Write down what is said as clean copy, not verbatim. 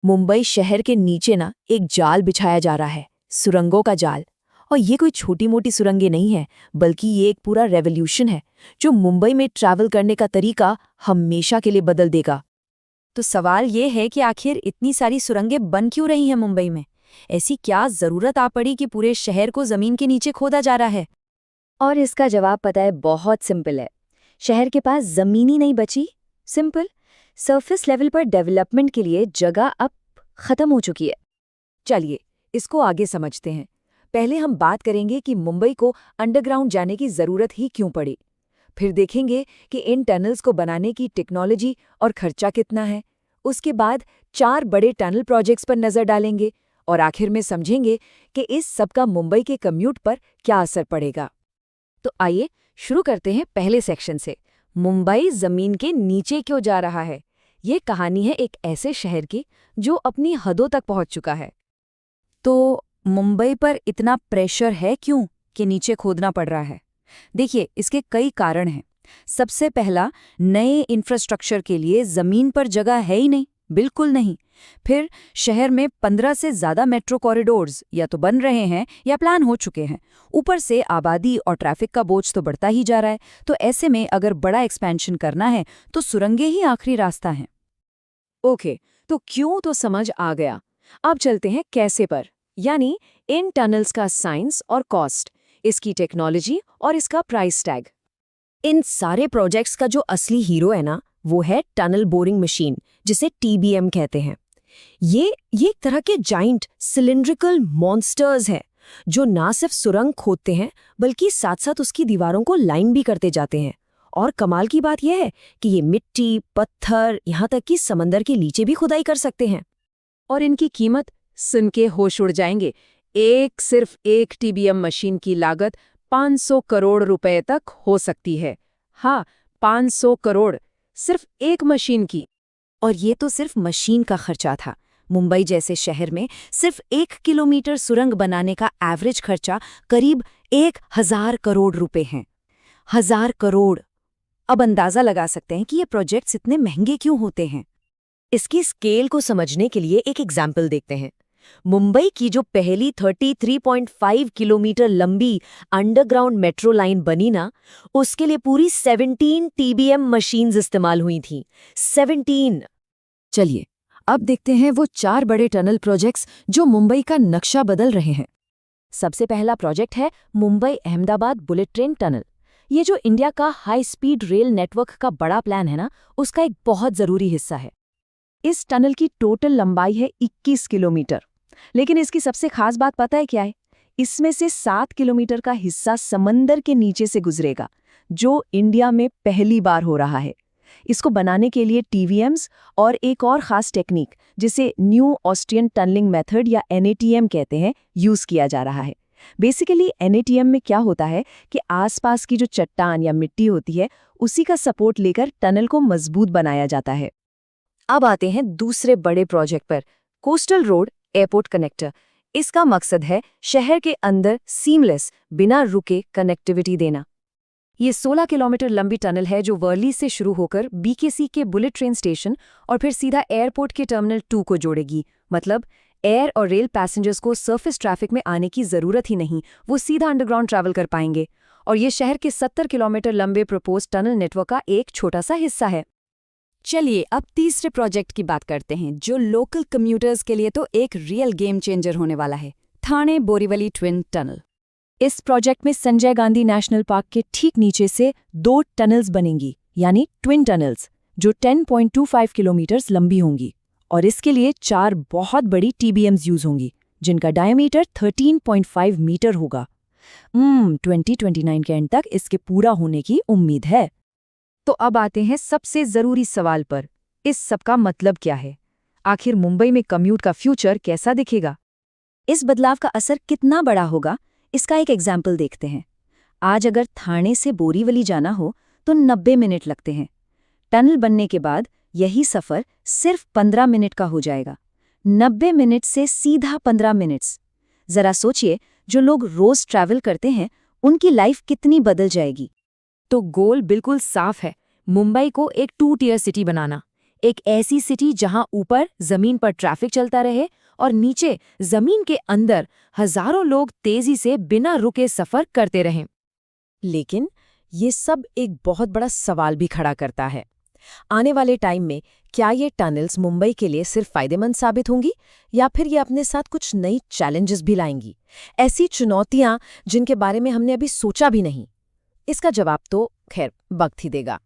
मुंबई शहर के नीचे ना एक जाल बिछाया जा रहा है, सुरंगों का जाल। और ये कोई छोटी मोटी सुरंगें नहीं है, बल्कि ये एक पूरा रेवोल्यूशन है जो मुंबई में ट्रैवल करने का तरीका हमेशा के लिए बदल देगा। तो सवाल ये है कि आखिर इतनी सारी सुरंगें बन क्यों रही हैं मुंबई में? ऐसी क्या जरूरत आ पड़ी कि पूरे शहर को जमीन के नीचे खोदा जा रहा है? और इसका जवाब पता है, बहुत सिंपल है। शहर के पास जमीन ही नहीं बची। सिंपल, सरफेस लेवल पर डेवलपमेंट के लिए जगह अब खत्म हो चुकी है। चलिए इसको आगे समझते हैं। पहले हम बात करेंगे कि मुंबई को अंडरग्राउंड जाने की जरूरत ही क्यों पड़ी। फिर देखेंगे कि इन टनल्स को बनाने की टेक्नोलॉजी और खर्चा कितना है। उसके बाद 4 बड़े टनल प्रोजेक्ट्स पर नजर डालेंगे और आखिर में समझेंगे कि इस सब का मुंबई के कम्यूट पर क्या असर पड़ेगा। तो आइए शुरू करते हैं पहले सेक्शन से। मुंबई जमीन के नीचे क्यों जा रहा है? ये कहानी है एक ऐसे शहर की जो अपनी हदों तक पहुंच चुका है। तो मुंबई पर इतना प्रेशर है क्यों कि नीचे खोदना पड़ रहा है? देखिए, इसके कई कारण हैं। सबसे पहला, नए इंफ्रास्ट्रक्चर के लिए जमीन पर जगह है ही नहीं, बिल्कुल नहीं। फिर शहर में 15 से ज़्यादा मेट्रो कॉरिडोर्स या तो बन रहे हैं या प्लान हो चुके हैं। ऊपर से आबादी और ट्रैफिक का बोझ तो बढ़ता ही जा रहा है। तो ऐसे में अगर बड़ा एक्सपेंशन करना है तो सुरंगें ही आखिरी रास्ता हैं। ओके, तो क्यों तो समझ आ गया। अब चलते हैं कैसे पर, यानी इन टनल्स का साइंस और कॉस्ट, इसकी टेक्नोलॉजी और इसका प्राइस टैग। इन सारे प्रोजेक्ट्स का जो असली हीरो है ना, वो है टनल बोरिंग मशीन, जिसे टीबीएम कहते हैं। ये एक तरह के जाइंट सिलिंड्रिकल मॉन्स्टर्स हैं जो ना सिर्फ सुरंग खोदते हैं बल्कि साथ साथ उसकी दीवारों को लाइन भी करते जाते हैं। और कमाल की बात यह है कि ये मिट्टी, पत्थर, यहाँ तक कि समंदर के नीचे भी खुदाई कर सकते हैं। और इनकी कीमत सुन के होश उड़ जाएंगे। सिर्फ एक टीबीएम मशीन की लागत 500 करोड़ रुपए तक हो सकती है। हाँ, 500 करोड़ सिर्फ एक मशीन की। और ये तो सिर्फ मशीन का खर्चा था। मुंबई जैसे शहर में सिर्फ 1 किलोमीटर सुरंग बनाने का एवरेज खर्चा करीब 1000 करोड़ रुपए हैं। 1000 करोड़। अब अंदाजा लगा सकते हैं कि ये प्रोजेक्ट्स इतने महंगे क्यों होते हैं। इसकी स्केल को समझने के लिए एक एग्जाम्पल देखते हैं। मुंबई की जो पहली 33.5 किलोमीटर लंबी अंडरग्राउंड मेट्रो लाइन बनी ना, उसके लिए पूरी 17 टीबीएम मशीन्स इस्तेमाल हुई थीं। 17। चलिए अब देखते हैं वो 4 बड़े टनल प्रोजेक्ट्स जो मुंबई का नक्शा बदल रहे हैं। सबसे पहला प्रोजेक्ट है Mumbai Ahmedabad bullet train tunnel. ये जो इंडिया का हाई स्पीड रेल नेटवर्क का बड़ा प्लान है ना, उसका एक बहुत ज़रूरी हिस्सा है। इस टनल की टोटल लंबाई है 21 किलोमीटर। लेकिन इसकी सबसे खास बात पता है क्या है? इसमें से 7 किलोमीटर का हिस्सा समंदर के नीचे से गुजरेगा, जो इंडिया में पहली बार हो रहा है। इसको बनाने के लिए टीवीएम्स और एक और खास टेक्निक, जिसे न्यू ऑस्ट्रियन टनलिंग मेथड या एनएटीएम कहते हैं, यूज किया जा रहा है। बेसिकली एनएटीएम में क्या होता है कि आसपास की जो चट्टान या मिट्टी होती है, उसी का सपोर्ट लेकर टनल को मजबूत बनाया जाता है। अब आते हैं दूसरे बड़े प्रोजेक्ट पर, कोस्टल रोड एयरपोर्ट कनेक्टर। इसका मकसद है शहर के अंदर सीमलेस, बिना रुके कनेक्टिविटी देना। ये 16 किलोमीटर लंबी टनल है जो वर्ली से शुरू होकर बीकेसी के बुलेट ट्रेन स्टेशन और फिर सीधा एयरपोर्ट के टर्मिनल 2 को जोड़ेगी। मतलब एयर और रेल पैसेंजर्स को सरफेस ट्रैफिक में आने की जरूरत ही नहीं, वो सीधा अंडरग्राउंड ट्रैवल कर पाएंगे। और ये शहर के 70 किलोमीटर लंबे प्रपोज टनल नेटवर्क का एक छोटा सा हिस्सा है। चलिए अब तीसरे प्रोजेक्ट की बात करते हैं, जो लोकल कम्यूटर्स के लिए तो एक रियल गेम चेंजर होने वाला है, ठाणे बोरीवली ट्विन टनल। इस प्रोजेक्ट में संजय गांधी नेशनल पार्क के ठीक नीचे से 2 टनल्स बनेंगी, यानी ट्विन टनल्स, जो 10.25 किलोमीटर्स लंबी होंगी। और इसके लिए 4 बहुत बड़ी टीबीएम्स यूज होंगी, जिनका डायमीटर 13.5 मीटर होगा। 2029 के एंड तक इसके पूरा होने की उम्मीद है। तो अब आते हैं सबसे जरूरी सवाल पर, इस सब का मतलब क्या है? आखिर मुंबई में कम्यूट का फ्यूचर कैसा दिखेगा? इस बदलाव का असर कितना बड़ा होगा, इसका एक एग्जाम्पल देखते हैं। आज अगर थाने से बोरीवली जाना हो तो 90 मिनट लगते हैं। टनल बनने के बाद यही सफ़र सिर्फ 15 मिनट का हो जाएगा। 90 मिनट से सीधा 15 मिनट्स। ज़रा सोचिए, जो लोग रोज़ ट्रैवल करते हैं उनकी लाइफ कितनी बदल जाएगी। तो गोल बिल्कुल साफ है, मुंबई को एक 2 टियर सिटी बनाना। एक ऐसी सिटी जहां ऊपर जमीन पर ट्रैफिक चलता रहे और नीचे जमीन के अंदर हजारों लोग तेजी से बिना रुके सफर करते रहें। लेकिन ये सब एक बहुत बड़ा सवाल भी खड़ा करता है। आने वाले टाइम में क्या ये टनल्स मुंबई के लिए सिर्फ फायदेमंद साबित होंगी या फिर ये अपने साथ कुछ नई चैलेंजेस भी लाएंगी, ऐसी चुनौतियां जिनके बारे में हमने अभी सोचा भी नहीं? इसका जवाब तो खैर वक्त ही देगा।